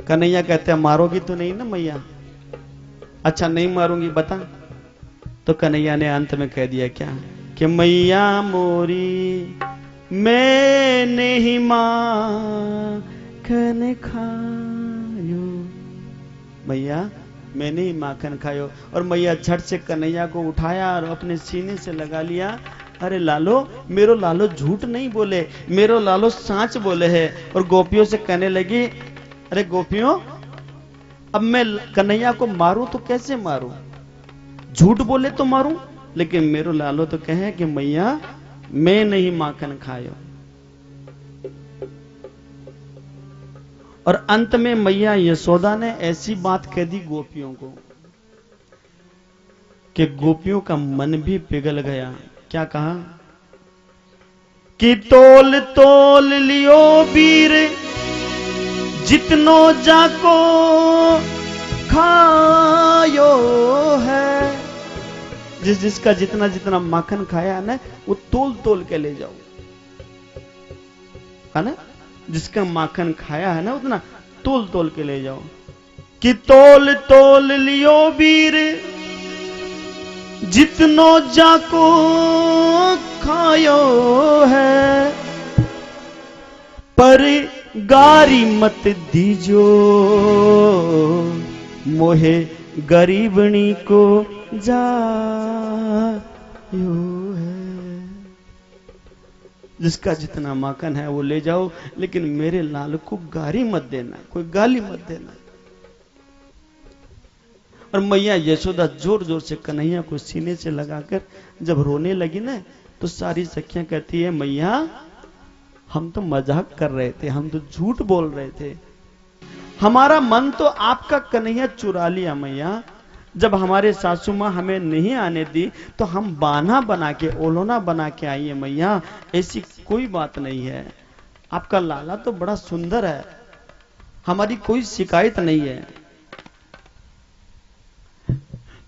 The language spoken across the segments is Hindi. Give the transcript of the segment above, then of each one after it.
कन्हैया कहते हैं मारोगी तो नहीं ना मैया? अच्छा नहीं मारूंगी, बता। तो कन्हैया ने अंत में कह दिया क्या कि मैया मोरी मैंने ही माखन खायो, मैया मैंने ही माखन खायो। और मैया झट से कन्हैया को उठाया और अपने सीने से लगा लिया। अरे लालो, मेरो लालो झूठ नहीं बोले, मेरो लालो सांच बोले है। और गोपियों से कहने लगी, अरे गोपियों, अब मैं कन्हैया को मारूं तो कैसे मारूं? झूठ बोले तो मारूं, लेकिन मेरो लालो तो कहे कि मैया मैं नहीं माखन खायो। और अंत में मैया यशोदा ने ऐसी बात कह दी गोपियों को कि गोपियों का मन भी पिघल गया। क्या कहा कि तोल तोल लियो वीर जितनो जाको खायो है। जिसका जितना जितना माखन खाया है ना, वो तोल तोल के ले जाओ, है ना? जिसका माखन खाया है ना, उतना तोल तोल के ले जाओ। कि तोल तोल लियो वीर जितनो जाको खायो है, पर गारी मत दीजो मोहे गरीबनी को जायो है। जिसका जितना माखन है वो ले जाओ, लेकिन मेरे लाल को गारी मत देना, कोई गाली मत देना। और मैया यशोदा जोर जोर से कन्हैया को सीने से लगाकर जब रोने लगी ना, तो सारी सखियां कहती है मैया हम तो मजाक कर रहे थे, हम तो झूठ बोल रहे थे, हमारा मन तो आपका कन्हैया चुरा लिया मैया। जब हमारे सासू माँ हमें नहीं आने दी तो हम बाना बना के, ओलोना बना के आई है मैया, ऐसी कोई बात नहीं है। आपका लाला तो बड़ा सुंदर है, हमारी कोई शिकायत नहीं है।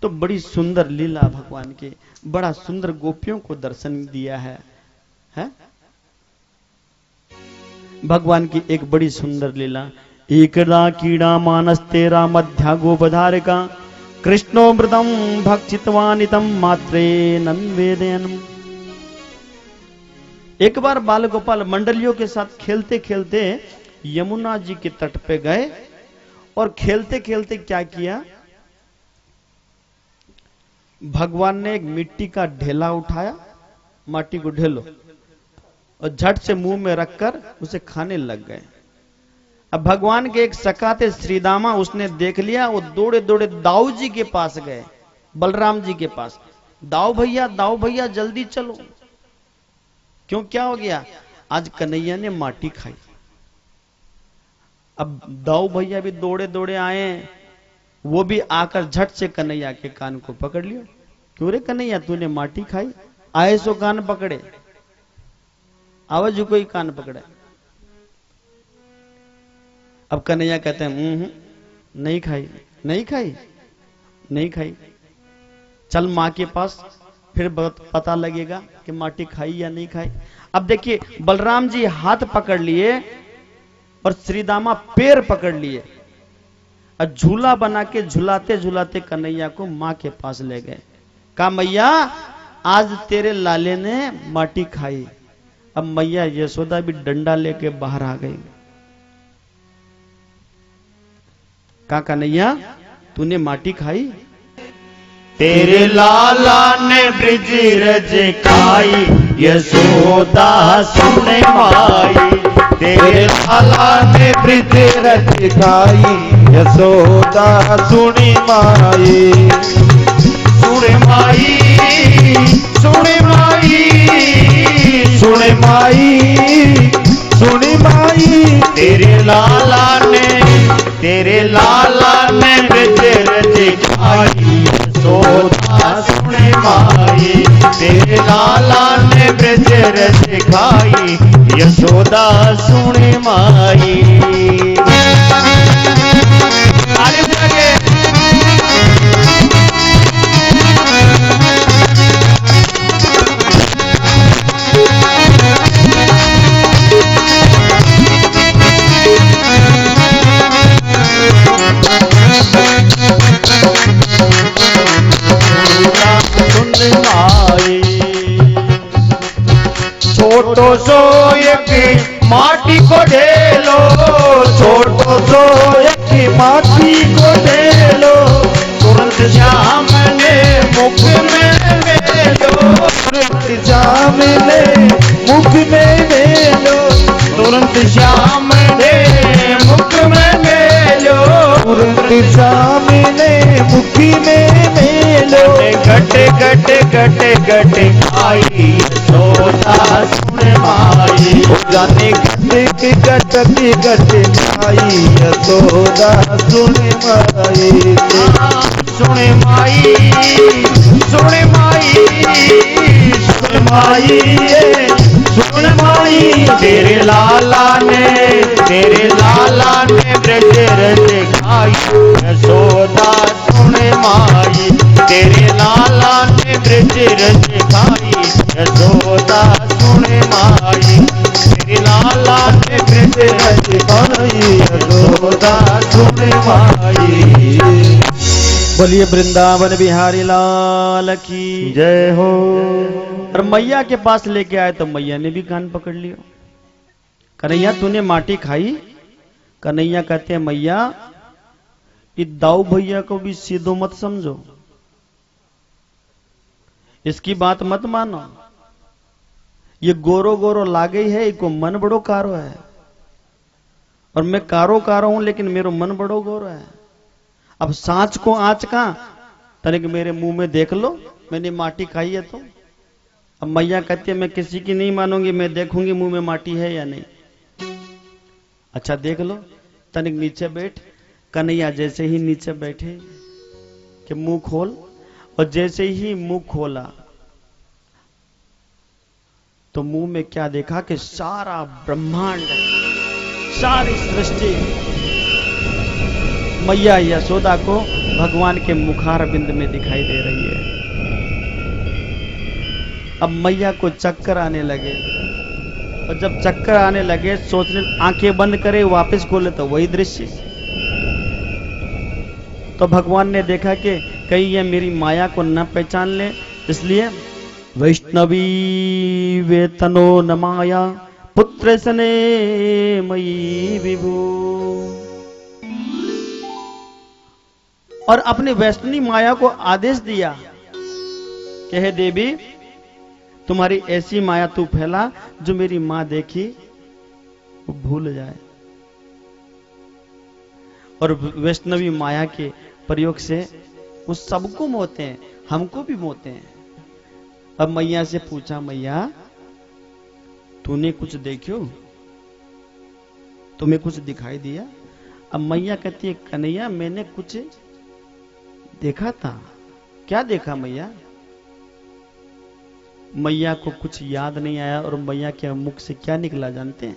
तो बड़ी सुंदर लीला भगवान की, बड़ा सुंदर गोपियों को दर्शन दिया है, है? भगवान की एक बड़ी सुंदर लीला। एकदा कीड़ा मानस तेरा मध्या गोपधारिका कृष्णो मृदम भक्षितवानितम मात्रे नन्वेदयनम। एक बार बाल गोपाल मंडलियों के साथ खेलते खेलते यमुना जी के तट पे गए और खेलते खेलते क्या किया, भगवान ने एक मिट्टी का ढेला उठाया, माटी को ढेलो, और झट से मुंह में रखकर उसे खाने लग गए। अब भगवान के एक सखा थे श्रीदामा, उसने देख लिया, वो दौड़े दौड़े दाऊ जी के पास गए, बलराम जी के पास। दाऊ भैया जल्दी चलो। क्यों, क्या हो गया? आज कन्हैया ने माटी खाई। अब दाऊ भैया भी दौड़े दौड़े आए, वो भी आकर झट से कन्हैया के कान को पकड़ लिया। क्यों रे कन्हैया, तूने माटी खाई? आए सो कान पकड़े, आवाज कोई कान पकड़े। अब कन्हैया कहते हैं नहीं खाई, नहीं खाई, नहीं खाई। चल माँ के पास, फिर पता लगेगा कि माटी खाई या नहीं खाई। अब देखिए बलराम जी हाथ पकड़ लिए और श्रीदामा पैर पकड़ लिए और झूला बना के झुलाते झुलाते कन्हैया को माँ के पास ले गए। कहा मैया आज तेरे लाले ने माटी खाई। अब मैया यशोदा भी डंडा लेके बाहर आ गई। कहा कन्हैया तूने माटी खाई? तेरे लाला ने ब्रिज रज खाई, यशोदा सुने माई। तेरे लाला ने ब्रिज रज खाई, यशोदा सुनी माई। सुने माई, सुने माई, सुने माई, सुनी माई। तेरे लाला ने ब्रिज रज खाई, यशोदा सुने माई। तेरे लाला ने ब्रिज रज खाई, यशोदा सुने माई। माटी को दे लो, तुरंत श्याम ने मुख में मेलो, तुरंत श्याम ने मुख में मेलो, तुरंत श्याम ने मुख में मेलो, तुरंत श्याम ने मुख में मेलो। गटे गटे गटे गटे आई यशोदा सुन माई, जाने गटे गटे गटे आई यशोदा सुन माई, सुन माई, सुन माई, सुन माई, सुन माई। तेरे लाला ने ब्रज रज खाई यशोदा सुन माई, तेरे लाला ने ब्रज रज खाई यशोदा सुन माई, तेरे लाला ने ब्रज रज खाई यशोदा सुन माई। बोलिए वृंदावन बिहारी लाल की जय हो। और मैया के पास लेके आए तो मैया ने भी कान पकड़ लिया। कन्हैया तूने माटी खाई? कन्हैया कहते हैं मैया इस दाऊ भैया को भी सीधो मत समझो, इसकी बात मत मानो, ये गोरो गोरो लागे है, इको मन बड़ो कारो है, और मैं कारो कारो हूं लेकिन मेरो मन बड़ो गोरो है। अब सांच को आंच का तनिक मेरे मुंह में देख लो, मैंने माटी खाई है तो। अब मैया कहती है मैं किसी की नहीं मानूंगी, मैं देखूंगी मुंह में माटी है या नहीं। अच्छा देख लो, तनिक नीचे बैठ। कन्हैया जैसे ही नीचे बैठे कि मुंह खोल, और जैसे ही मुंह खोला तो मुंह में क्या देखा कि सारा ब्रह्मांड, सारी सृष्टि मैया यशोदा को भगवान के मुखार बिंद में दिखाई दे रही है। अब मैया को चक्कर आने लगे, और जब चक्कर आने लगे सोचने, आंखें बंद करे वापस खोले तो वही दृश्य। तो भगवान ने देखा कि कहीं ये मेरी माया को न पहचान ले, इसलिए वैष्णवी वेतनो न माया पुत्र सने मयि विभु, और अपने वैष्णवी माया को आदेश दिया कि हे देवी तुम्हारी ऐसी माया तू फैला जो मेरी मां देखी वो भूल जाए। और वैष्णवी माया के प्रयोग से वो सबको मोहते हैं, हमको भी मोहते हैं। अब मैया से पूछा, मैया तूने कुछ देखियो, तुम्हें कुछ दिखाई दिया? अब मैया कहती है कन्हैया मैंने कुछ देखा था। क्या देखा मैया? मैया को कुछ याद नहीं आया, और मैया के मुख से क्या निकला जानते हैं?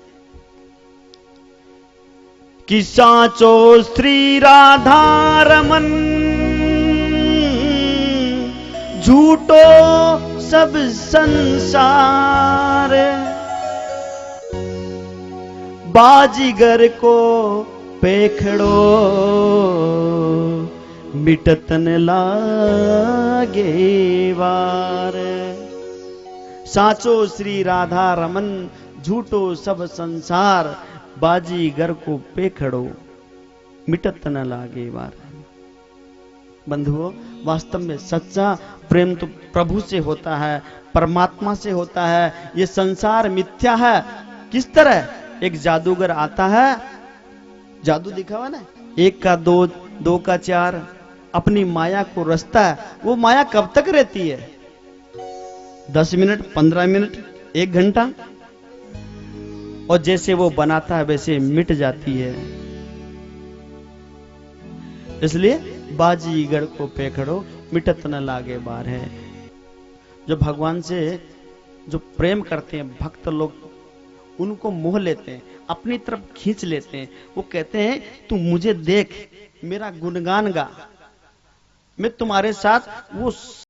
कि साचो श्री राधा रमन, झूठो सब संसार, बाजीगर को पेखड़ो मिटतन लागे वार। साचो श्री राधा रमन, झूठो सब संसार, बाजीगर को पेखड़ो मिटत न लागे वार। बंधुओं वास्तव में सच्चा प्रेम तो प्रभु से होता है, परमात्मा से होता है। ये संसार मिथ्या है। किस तरह? एक जादूगर आता है, जादू दिखा हुआ ना, 1 का 2, 2 का 4, अपनी माया को रचता है। वो माया कब तक रहती है? 10 मिनट, 15 मिनट, 1 घंटा, और जैसे वो बनाता है वैसे मिट जाती है। इसलिए बाजीगर को पेखड़ो मिटत न लागे बार है। जो भगवान से जो प्रेम करते हैं भक्त लोग, उनको मोह लेते हैं, अपनी तरफ खींच लेते हैं। वो कहते हैं तू मुझे देख, मेरा गुणगान गा, मैं तुम्हारे साथ वो